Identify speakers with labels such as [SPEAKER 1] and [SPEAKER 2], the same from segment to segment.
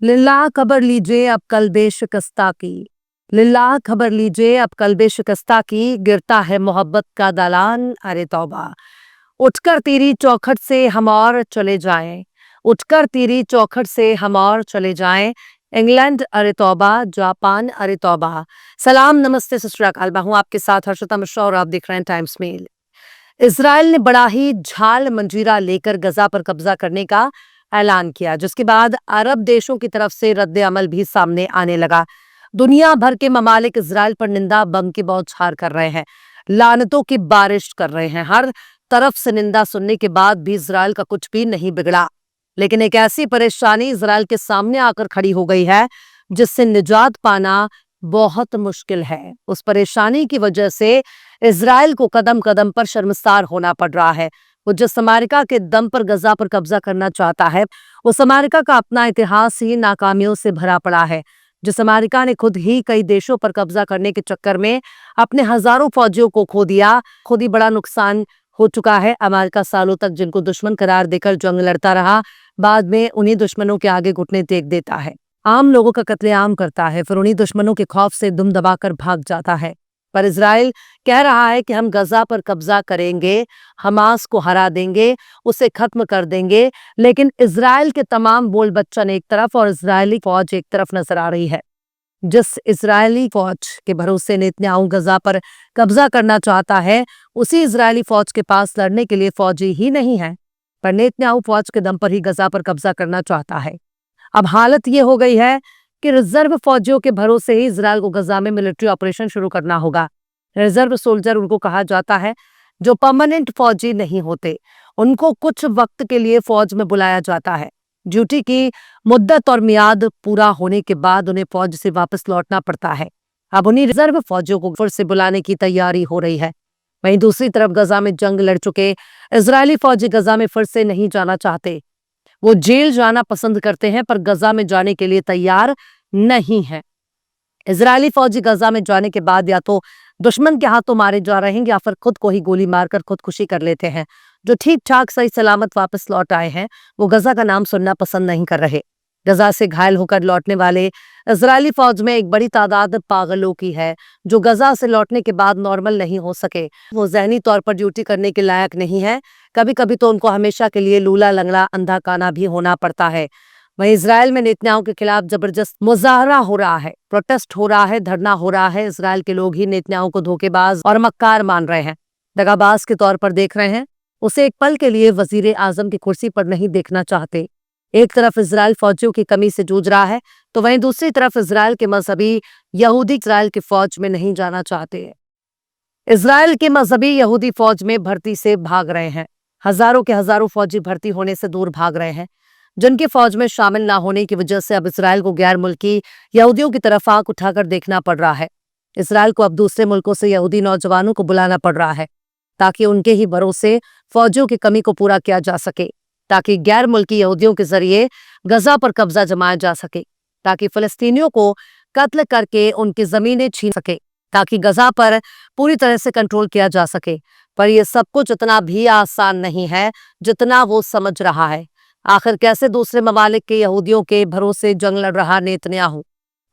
[SPEAKER 1] लिल्लाह खबर लीजिए अब कल्बे शिकस्ता की। लिल्लाह खबर लीजिए अब कल्बे शिकस्ता की, गिरता है मोहब्बत का दालान, अरे तौबा। उठकर तेरी चौखट से हम और चले जाएं, उठकर तेरी चौखट से हम और चले जाएं। इंग्लैंड अरे तौबा, जापान अरे तौबा। सलाम नमस्ते सत श्री अकाल, मैं हूं आपके साथ हर्षिता मिश्रा और आप देख रहे हैं टाइम्स मेल। इजराइल ने बड़ा ही झाल मंजीरा लेकर गजा पर कब्जा करने का ऐलान किया, जिसके बाद अरब देशों की तरफ से रद्द अमल भी सामने आने लगा। दुनिया भर के ममालिक इजराइल पर निंदा बम की बौछार कर रहे हैं, लानतों की बारिश कर रहे हैं। हर तरफ से निंदा सुनने के बाद भी इजराइल का कुछ भी नहीं बिगड़ा, लेकिन एक ऐसी परेशानी इजराइल के सामने आकर खड़ी हो गई है जिससे निजात पाना बहुत मुश्किल है। उस परेशानी की वजह से इजराइल को कदम कदम पर शर्मसार होना पड़ रहा है। वो जिस अमेरिका के दम पर गजा पर कब्जा करना चाहता है, उस अमेरिका का अपना इतिहास ही नाकामियों से भरा पड़ा है। जिस अमेरिका ने खुद ही कई देशों पर कब्जा करने के चक्कर में अपने हजारों फौजियों को खो दिया, खुद ही बड़ा नुकसान हो चुका है। अमेरिका सालों तक जिनको दुश्मन करार देकर जंग लड़ता रहा, बाद में उन्हीं दुश्मनों के आगे घुटने टेक देता है, आम लोगों का कत्लेआम करता है, फिर उन्हीं दुश्मनों के खौफ से दुम दबाकर भाग जाता है। पर इजराइल कह रहा है कि हम गजा पर कब्जा करेंगे, हमास को हरा देंगे, उसे खत्म कर देंगे। लेकिन इजराइल के तमाम बोल बच्चन एक तरफ और इजरायली फौज एक तरफ नजर आ रही है। जिस इजरायली फौज के भरोसे नेतन्याहू गजा पर कब्जा करना चाहता है, उसी इजरायली फौज के पास लड़ने के लिए फौजी ही नहीं है, पर नेतन्याहू फौज के दम पर ही गजा पर कब्जा करना चाहता है। अब हालत ये हो गई है कि रिजर्व फौजियों के भरोसे ही इजराइल को गजा में मिलिट्री ऑपरेशन शुरू करना होगा। रिजर्व सोल्जर उनको कहा जाता है जो परमानेंट फौजी नहीं होते, उनको कुछ वक्त के लिए फौज में बुलाया जाता है। ड्यूटी की मुद्दत और मियाद पूरा होने के बाद उन्हें फौज से वापस लौटना पड़ता है। अब उन्हीं रिजर्व फौजियों को फिर से बुलाने की तैयारी हो रही है। वहीं दूसरी तरफ गजा में जंग लड़ चुके इजरायली फौजी गजा में फिर से नहीं जाना चाहते। वो जेल जाना पसंद करते हैं, पर गजा में जाने के लिए तैयार नहीं है। इजरायली फौजी गजा में जाने के बाद या तो दुश्मन के हाथों मारे जा रहे हैं या फिर खुद को ही गोली मारकर खुदकुशी कर लेते हैं। जो ठीक ठाक सही सलामत वापस लौट आए हैं, वो गजा का नाम सुनना पसंद नहीं कर रहे। गजा से घायल होकर लौटने वाले इजरायली फौज में एक बड़ी तादाद पागलों की है, जो गजा से लौटने के बाद नॉर्मल नहीं हो सके। वो जहनी तौर पर ड्यूटी करने के लायक नहीं है। कभी कभी तो उनको हमेशा के लिए लूला लंगड़ा अंधा काना भी होना पड़ता है। वहीं इजराइल में नेतन्याहू के खिलाफ जबरदस्त मुजाहरा हो रहा है, प्रोटेस्ट हो रहा है, धरना हो रहा है। इजराइल के लोग ही नेतन्याहू को धोखेबाज और मक्कार मान रहे हैं, दगाबाज के तौर पर देख रहे हैं। उसे एक पल के लिए वजीर आजम की कुर्सी पर नहीं देखना चाहते। एक तरफ इजराइल फौजियों की कमी से जूझ रहा है, तो वहीं दूसरी तरफ इजराइल के मजहबी यहूदी इजराइल की फौज में नहीं जाना चाहते। इजराइल के मजहबी यहूदी फौज में भर्ती से भाग रहे हैं। हजारों के हजारों फौजी भर्ती होने से दूर भाग रहे हैं, जिनके फौज में शामिल ना होने की वजह से अब इजराइल को गैर मुल्की यहूदियों की तरफ आंख उठाकर देखना पड़ रहा है। इजराइल को अब दूसरे मुल्कों से यहूदी नौजवानों को बुलाना पड़ रहा है, ताकि उनके ही भरोसे फौजियों की कमी को पूरा किया जा सके, ताकि गैर मुल्की यहूदियों के जरिए गजा पर कब्जा जमाया जा सके, ताकि फिलिस्तीनियों को कत्ल करके उनकी जमीनें छीन सके, ताकि गजा पर पूरी तरह से कंट्रोल किया जा सके। पर यह सब कुछ इतना भी आसान नहीं है जितना वो समझ रहा है। आखिर कैसे दूसरे ममालिक के यहूदियों के भरोसे जंग लड़ रहा नेतन्याहू?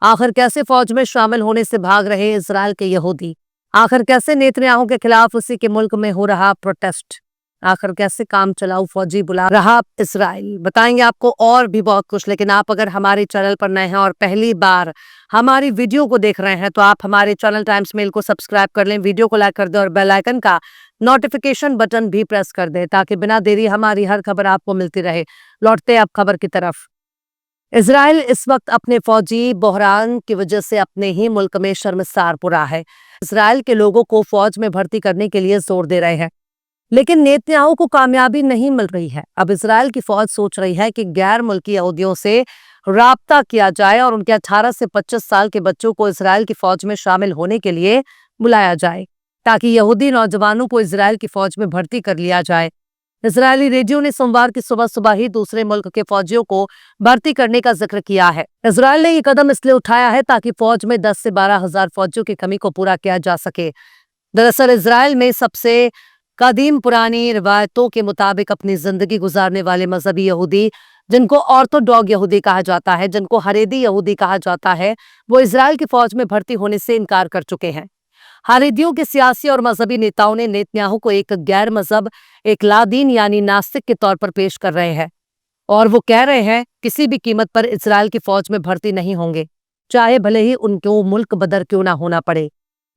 [SPEAKER 1] आखिर कैसे फौज में शामिल होने से भाग रहे इजराइल के यहूदी? आखिर कैसे नेतन्याहू के खिलाफ उसी के मुल्क में हो रहा प्रोटेस्ट? आखिर कैसे काम चलाऊ फौजी बुला रहा इजराइल? बताएंगे आपको और भी बहुत कुछ। लेकिन आप अगर हमारे चैनल पर नए हैं और पहली बार हमारी वीडियो को देख रहे हैं, तो आप हमारे चैनल टाइम्स मेल को सब्सक्राइब कर लें, वीडियो को लाइक कर दें और बेल आइकन का नोटिफिकेशन बटन भी प्रेस कर दें, ताकि बिना देरी हमारी हर खबर आपको मिलती रहे। लौटते अब खबर की तरफ। इजराइल इस वक्त अपने फौजी बहरान की वजह से अपने ही मुल्क में शर्मसार पुरा है। इजराइल के लोगों को फौज में भर्ती करने के लिए जोर दे रहे हैं, लेकिन नेतन्याहू को कामयाबी नहीं मिल रही है। अब इजराइल की फौज सोच रही है कि गैर मुल्की यहूदियों से राब्ता किया जाए और उनके 18 से 25 साल के बच्चों को इजराइल की फौज में शामिल होने के लिए बुलाया जाए, ताकि यहूदी नौजवानों को इजराइल की फौज में भर्ती कर लिया जाए। इजरायली रेडियो ने सोमवार की सुबह सुबह ही दूसरे मुल्क के फौजियों को भर्ती करने का जिक्र किया है। इजराइल ने ये कदम इसलिए उठाया है ताकि फौज में 10 से 12 हजार फौजियों की कमी को पूरा किया जा सके। दरअसल इजराइल में सबसे कदीम पुरानी रिवायतों के मुताबिक अपनी जिंदगी गुजारने वाले मजहबी यहूदी, जिनको ऑर्थोडॉक्स यहूदी कहा जाता है, जिनको हरेदी यहूदी कहा जाता है, वो इजराइल की फौज में भर्ती होने से इनकार कर चुके हैं। हारेदियों के सियासी और मजहबी नेताओं ने नेतन्याहू को एक गैर मजहब, एक लादीन यानी नास्तिक के तौर पर पेश कर रहे हैं और वो कह रहे हैं किसी भी कीमत पर इजराइल की फौज में भर्ती नहीं होंगे, चाहे भले ही उनको मुल्क बदर क्यों ना होना पड़े।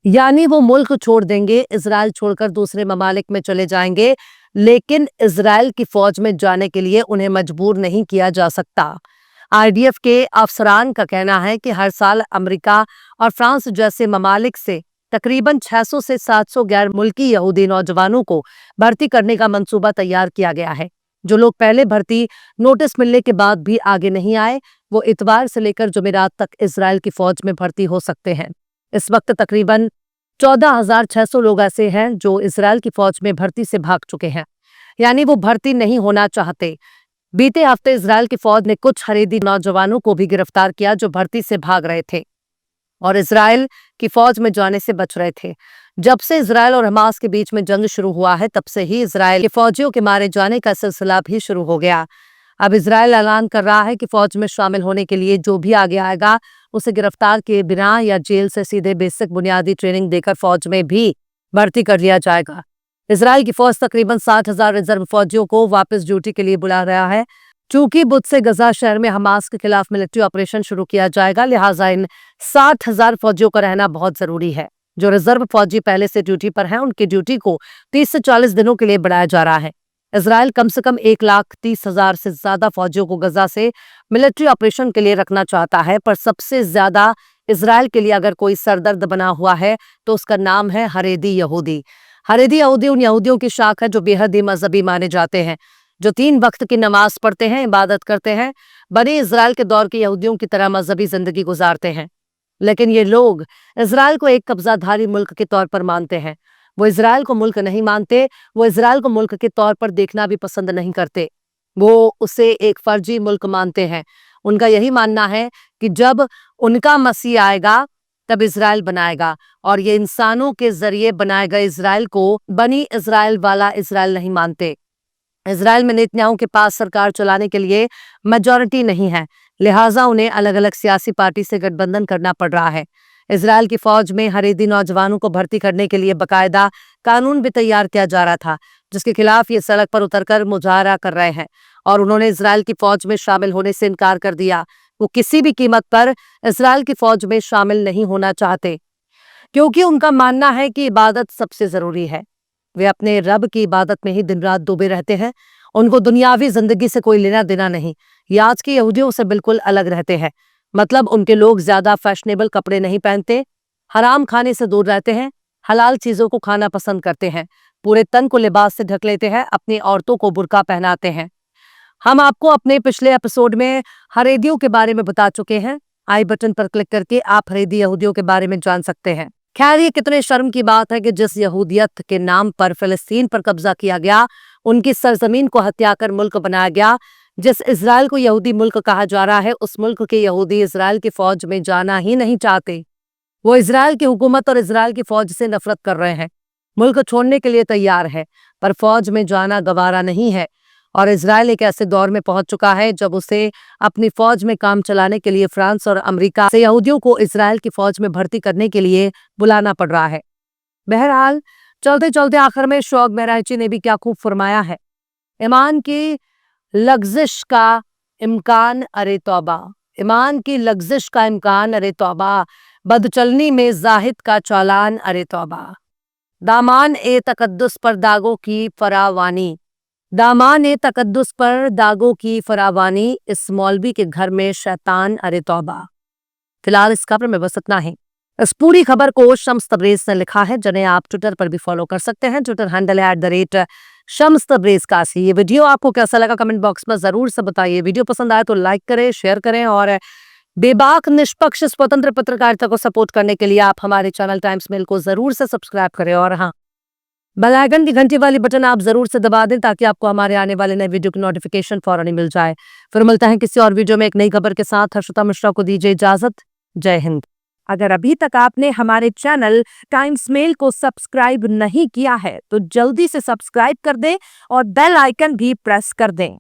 [SPEAKER 1] यानी वो मुल्क छोड़ देंगे, इजराइल छोड़कर दूसरे ममालिक में चले जाएंगे, लेकिन इजराइल की फौज में जाने के लिए उन्हें मजबूर नहीं किया जा सकता। आईडीएफ के अफसरान का कहना है कि हर साल अमेरिका और फ्रांस जैसे ममालिक से तकरीबन 600 से 700 गैर मुल्की यहूदी नौजवानों को भर्ती करने का मंसूबा तैयार किया गया है। जो लोग पहले भर्ती नोटिस मिलने के बाद भी आगे नहीं आए, वो इतवार से लेकर जुमेरात तक इजराइल की फौज में भर्ती हो सकते हैं। इस वक्त तकरीबन 14,600 लोग ऐसे हैं जो इजराइल की फौज में भर्ती से भाग चुके हैं, यानी वो भर्ती नहीं होना चाहते। बीते हफ्ते इजराइल की फौज ने कुछ हरेदी नौजवानों को भी गिरफ्तार किया जो भर्ती से भाग रहे थे और इजराइल की फौज में जाने से बच रहे थे। जब से इजराइल और हमास के बीच में जंग शुरू हुआ है, तब से ही इजराइल के फौजियों के मारे जाने का सिलसिला भी शुरू हो गया। अब इजराइल ऐलान कर रहा है कि फौज में शामिल होने के लिए जो भी आगे आएगा उसे गिरफ्तार किए बिना या जेल से सीधे बेसिक बुनियादी ट्रेनिंग देकर फौज में भी भर्ती कर लिया जाएगा। इजराइल की फौज तकरीबन 60,000 रिजर्व फौजियों को वापस ड्यूटी के लिए बुला रहा है। चूंकि बुध से गजा शहर में हमास के खिलाफ मिलिट्री ऑपरेशन शुरू किया जाएगा, लिहाजा इन 60,000 फौजियों का रहना बहुत जरूरी है। जो रिजर्व फौजी पहले से ड्यूटी पर हैं, उनकी ड्यूटी को 30 से 40 दिनों के लिए बढ़ाया जा रहा है। इजराइल कम से कम 1,30,000 से ज्यादा फौजियों को गजा से मिलिट्री ऑपरेशन के लिए रखना चाहता है, पर सबसे ज्यादा इजराइल के लिए अगर कोई सरदर्द बना हुआ है तो उसका नाम है हरेदी यहूदी। हरेदी यहूदी उन यहूदियों की शाख है जो बेहद ही मजहबी माने जाते हैं, जो 3 वक्त की नमाज पढ़ते हैं, इबादत करते हैं, बने इजराइल के दौर के यहूदियों की तरह मजहबी जिंदगी गुजारते हैं। लेकिन ये लोग इजराइल को एक कब्जाधारी मुल्क के तौर पर मानते हैं। वो इजराइल को मुल्क नहीं मानते, वो इजराइल को मुल्क के तौर पर देखना भी पसंद नहीं करते। वो उसे एक फर्जी मुल्क मानते हैं। उनका यही मानना है कि जब उनका मसीह आएगा तब इजराइल बनाएगा, और ये इंसानों के जरिए बनाए गए इजराइल को बनी इजराइल वाला इजराइल नहीं मानते। इजराइल में नेतन्याहू के पास सरकार चलाने के लिए मेजॉरिटी नहीं है, लिहाजा उन्हें अलग अलग सियासी पार्टी से गठबंधन करना पड़ रहा है। इजराइल की फौज में हरेदी नौजवानों को भर्ती करने के लिए बकायदा कानून भी तैयार किया जा रहा था, जिसके खिलाफ ये सड़क पर उतरकर मुजाहरा कर रहे हैं और उन्होंने इजराइल की फौज में शामिल होने से इनकार कर दिया। वो किसी भी कीमत पर इजराइल की फौज में शामिल नहीं होना चाहते, क्योंकि उनका मानना है कि इबादत सबसे जरूरी है। वे अपने रब की इबादत में ही दिन रात डूबे रहते हैं। उनको दुनियावी जिंदगी से कोई लेना देना नहीं। ये आज के यहूदियों से बिल्कुल अलग रहते हैं। मतलब उनके लोग ज्यादा फैशनेबल कपड़े नहीं पहनते, हराम खाने से दूर रहते हैं, हलाल चीजों को खाना पसंद करते हैं, पूरे तन को लिबास से ढक लेते हैं, अपनी औरतों को बुर्का पहनाते हैं। हम आपको अपने पिछले एपिसोड में हरेदियों के बारे में बता चुके हैं। आई बटन पर क्लिक करके आप हरेदी यहूदियों के बारे में जान सकते हैं। खैर, ये कितने शर्म की बात है कि जिस यहूदियत के नाम पर फिलिस्तीन पर कब्जा किया गया, उनकी सरजमीन को हत्या कर मुल्क बनाया गया, जिस इजराइल को यहूदी मुल्क कहा जा रहा है, उस मुल्क के यहूदी इजराइल की फौज में जाना ही नहीं चाहते। वो इजराइल की हुकूमत और इजराइल की फौज से नफरत कर रहे हैं, मुल्क छोड़ने के लिए तैयार है, पर फौज में जाना गवारा नहीं है। और इजराइल एक ऐसे दौर में पहुंच चुका है जब उसे अपनी फौज में काम चलाने के लिए फ्रांस और अमेरिका से यहूदियों को इजराइल की फौज में भर्ती करने के लिए बुलाना पड़ रहा है। बहरहाल, चलते चलते आखिर में शौक बहराइची ने भी क्या खूब फरमाया है, ईमान की लग्जिश का इम्कान अरे तौबा, ईमान की लग्जिश का इम्कान अरे तौबा, बदचलनी में जाहिद का चालान अरे तौबा, दामान ए तकद्दुस पर दागों की फरावानी, दामान ए तकद्दुस पर दागों की फरावानी, इस मौलवी के घर में शैतान अरे तौबा। फिलहाल इस खबर में बस इतना ही। इस पूरी खबर को शम्स तबरेज ने लिखा है, जिन्हें आप ट्विटर पर भी फॉलो कर सकते हैं। ट्विटर हैंडल है @शम्स तबरेज कासी। ये वीडियो आपको कैसा लगा कमेंट बॉक्स में जरूर से बताइए। वीडियो पसंद आए तो लाइक करें, शेयर करें और बेबाक निष्पक्ष स्वतंत्र पत्रकारिता को सपोर्ट करने के लिए आप हमारे चैनल टाइम्स मेल को जरूर से सब्सक्राइब करें और हाँ, बेल आइकन की घंटी वाली बटन आप जरूर से दबा दें ताकि आपको हमारे आने वाले नए वीडियो की नोटिफिकेशन फौरन ही मिल जाए। फिर मिलते हैं किसी और वीडियो में एक नई खबर के साथ। हर्षिता मिश्रा को दीजिए इजाजत। जय हिंद। अगर अभी तक आपने हमारे चैनल टाइम्स मेल को सब्सक्राइब नहीं किया है तो जल्दी से सब्सक्राइब कर दें और बेल आइकन भी प्रेस कर दें।